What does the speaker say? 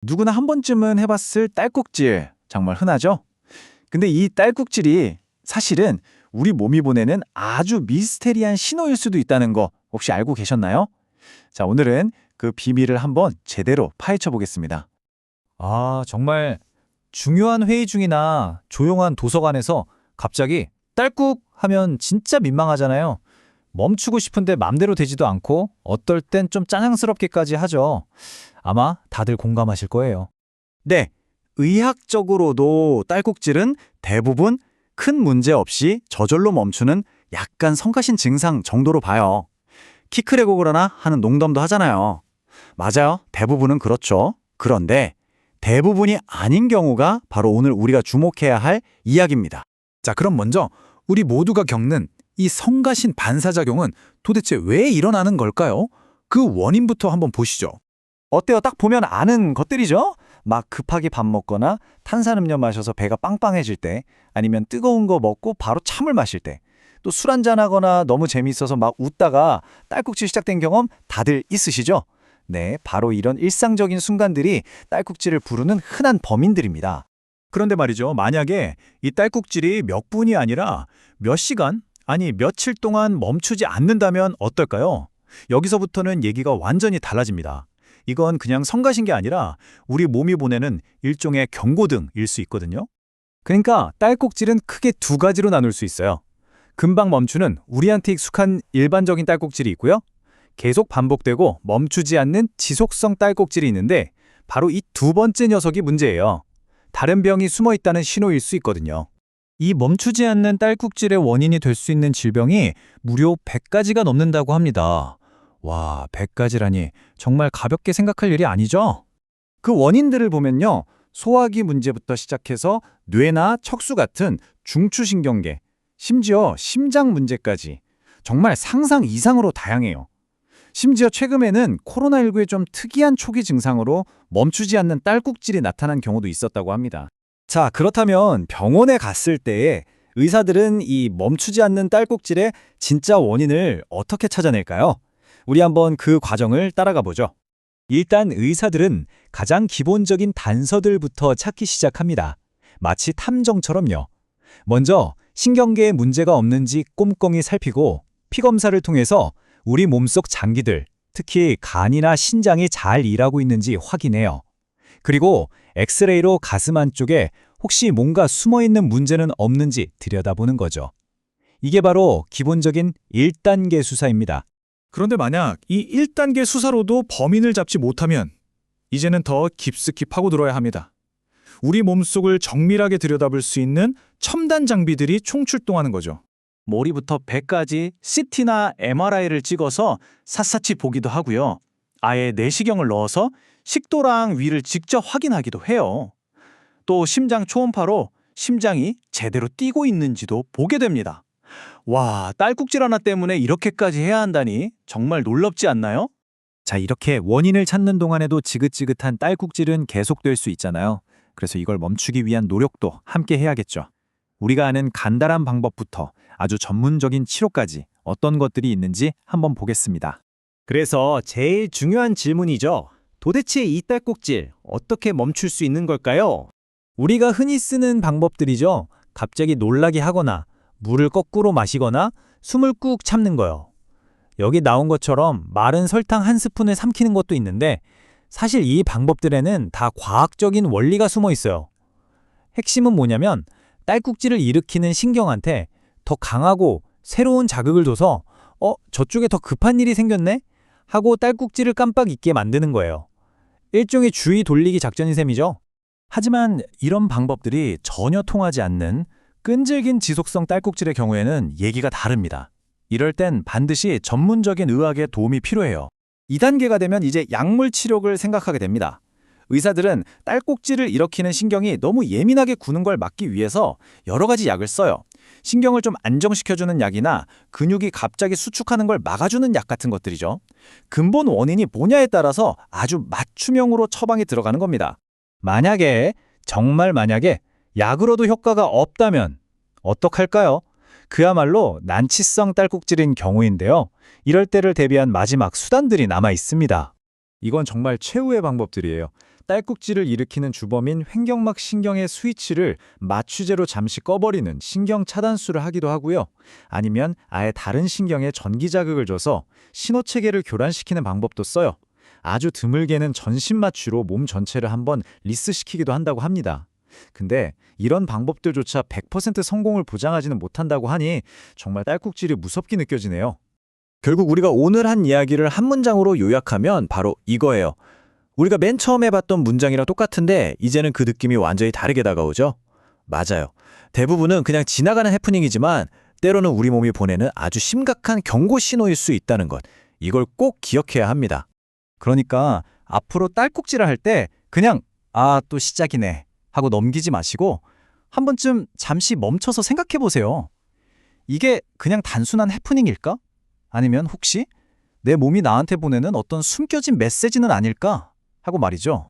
누구나 한 번쯤은 해봤을 딸꾹질, 정말 흔하죠? 근데 이 딸꾹질이 사실은 우리 몸이 보내는 아주 미스테리한 신호일 수도 있다는 거 혹시 알고 계셨나요? 자, 오늘은 그 비밀을 한번 제대로 파헤쳐 보겠습니다. 정말 중요한 회의 중이나 조용한 도서관에서 갑자기 딸꾹 하면 진짜 민망하잖아요. 멈추고 싶은데 맘대로 되지도 않고 어떨 땐 좀 짜증스럽기까지 하죠. 아마 다들 공감하실 거예요. 네, 의학적으로도 딸꾹질은 대부분 큰 문제 없이 저절로 멈추는 약간 성가신 증상 정도로 봐요. 키 크려고 그러나 하는 농담도 하잖아요. 맞아요. 대부분은 그렇죠. 그런데 대부분이 아닌 경우가 바로 오늘 우리가 주목해야 할 이야기입니다. 자, 그럼 먼저 우리 모두가 겪는 이 성가신 반사작용은 도대체 왜 일어나는 걸까요? 그 원인부터 한번 보시죠. 어때요? 딱 보면 아는 것들이죠? 막 급하게 밥 먹거나 탄산음료 마셔서 배가 빵빵해질 때, 아니면 뜨거운 거 먹고 바로 참을 마실 때, 또 술 한잔하거나 너무 재미있어서 막 웃다가 딸꾹질 시작된 경험 다들 있으시죠? 네, 바로 이런 일상적인 순간들이 딸꾹질을 부르는 흔한 범인들입니다. 그런데 말이죠. 만약에 이 딸꾹질이 몇 분이 아니라 몇 시간, 아니 며칠 동안 멈추지 않는다면 어떨까요? 여기서부터는 얘기가 완전히 달라집니다. 이건 그냥 성가신 게 아니라 우리 몸이 보내는 일종의 경고등일 수 있거든요. 그러니까 딸꾹질은 크게 두 가지로 나눌 수 있어요. 금방 멈추는 우리한테 익숙한 일반적인 딸꾹질이 있고요. 계속 반복되고 멈추지 않는 지속성 딸꾹질이 있는데 바로 이 두 번째 녀석이 문제예요. 다른 병이 숨어 있다는 신호일 수 있거든요. 이 멈추지 않는 딸꾹질의 원인이 될 수 있는 질병이 무려 100가지가 넘는다고 합니다. 와, 100가지라니 정말 가볍게 생각할 일이 아니죠? 그 원인들을 보면요, 소화기 문제부터 시작해서 뇌나 척수 같은 중추신경계, 심지어 심장 문제까지 정말 상상 이상으로 다양해요. 심지어 최근에는 코로나19의 좀 특이한 초기 증상으로 멈추지 않는 딸꾹질이 나타난 경우도 있었다고 합니다. 자, 그렇다면 병원에 갔을 때 의사들은 이 멈추지 않는 딸꾹질의 진짜 원인을 어떻게 찾아낼까요? 우리 한번 그 과정을 따라가 보죠. 일단 의사들은 가장 기본적인 단서들부터 찾기 시작합니다. 마치 탐정처럼요. 먼저 신경계에 문제가 없는지 꼼꼼히 살피고 피검사를 통해서 우리 몸속 장기들, 특히 간이나 신장이 잘 일하고 있는지 확인해요. 그리고 엑스레이로 가슴 안쪽에 혹시 뭔가 숨어있는 문제는 없는지 들여다보는 거죠. 이게 바로 기본적인 1단계 수사입니다. 그런데 만약 이 1단계 수사로도 범인을 잡지 못하면 이제는 더 깊숙이 파고들어야 합니다. 우리 몸속을 정밀하게 들여다볼 수 있는 첨단 장비들이 총출동하는 거죠. 머리부터 배까지 CT나 MRI를 찍어서 샅샅이 보기도 하고요. 아예 내시경을 넣어서 식도랑 위를 직접 확인하기도 해요. 또 심장 초음파로 심장이 제대로 뛰고 있는지도 보게 됩니다. 와, 딸꾹질 하나 때문에 이렇게까지 해야 한다니 정말 놀랍지 않나요? 자, 이렇게 원인을 찾는 동안에도 지긋지긋한 딸꾹질은 계속될 수 있잖아요. 그래서 이걸 멈추기 위한 노력도 함께 해야겠죠. 우리가 아는 간단한 방법부터 아주 전문적인 치료까지 어떤 것들이 있는지 한번 보겠습니다. 그래서 제일 중요한 질문이죠. 도대체 이 딸꾹질 어떻게 멈출 수 있는 걸까요? 우리가 흔히 쓰는 방법들이죠. 갑자기 놀라게 하거나 물을 거꾸로 마시거나 숨을 꾹 참는 거요. 여기 나온 것처럼 마른 설탕 한 스푼을 삼키는 것도 있는데 사실 이 방법들에는 다 과학적인 원리가 숨어 있어요. 핵심은 뭐냐면 딸꾹질을 일으키는 신경한테 더 강하고 새로운 자극을 줘서 저쪽에 더 급한 일이 생겼네? 하고 딸꾹질을 깜빡 잊게 만드는 거예요. 일종의 주의 돌리기 작전인 셈이죠. 하지만 이런 방법들이 전혀 통하지 않는 끈질긴 지속성 딸꾹질의 경우에는 얘기가 다릅니다. 이럴 땐 반드시 전문적인 의학의 도움이 필요해요. 2단계가 되면 이제 약물 치료를 생각하게 됩니다. 의사들은 딸꾹질을 일으키는 신경이 너무 예민하게 구는 걸 막기 위해서 여러 가지 약을 써요. 신경을 좀 안정시켜주는 약이나 근육이 갑자기 수축하는 걸 막아주는 약 같은 것들이죠. 근본 원인이 뭐냐에 따라서 아주 맞춤형으로 처방이 들어가는 겁니다. 정말 만약에 약으로도 효과가 없다면 어떡할까요? 그야말로 난치성 딸꾹질인 경우인데요. 이럴 때를 대비한 마지막 수단들이 남아 있습니다. 이건 정말 최후의 방법들이에요. 딸꾹질을 일으키는 주범인 횡격막 신경의 스위치를 마취제로 잠시 꺼버리는 신경 차단술을 하기도 하고요. 아니면 아예 다른 신경에 전기 자극을 줘서 신호체계를 교란시키는 방법도 써요. 아주 드물게는 전신 마취로 몸 전체를 한번 리스시키기도 한다고 합니다. 근데 이런 방법들조차 100% 성공을 보장하지는 못한다고 하니 정말 딸꾹질이 무섭게 느껴지네요. 결국 우리가 오늘 한 이야기를 한 문장으로 요약하면 바로 이거예요. 우리가 맨 처음에 봤던 문장이랑 똑같은데 이제는 그 느낌이 완전히 다르게 다가오죠? 맞아요. 대부분은 그냥 지나가는 해프닝이지만 때로는 우리 몸이 보내는 아주 심각한 경고 신호일 수 있다는 것. 이걸 꼭 기억해야 합니다. 그러니까 앞으로 딸꾹질을 할 때 그냥 아, 또 시작이네 하고 넘기지 마시고 한 번쯤 잠시 멈춰서 생각해 보세요. 이게 그냥 단순한 해프닝일까? 아니면 혹시 내 몸이 나한테 보내는 어떤 숨겨진 메시지는 아닐까? 하고 말이죠.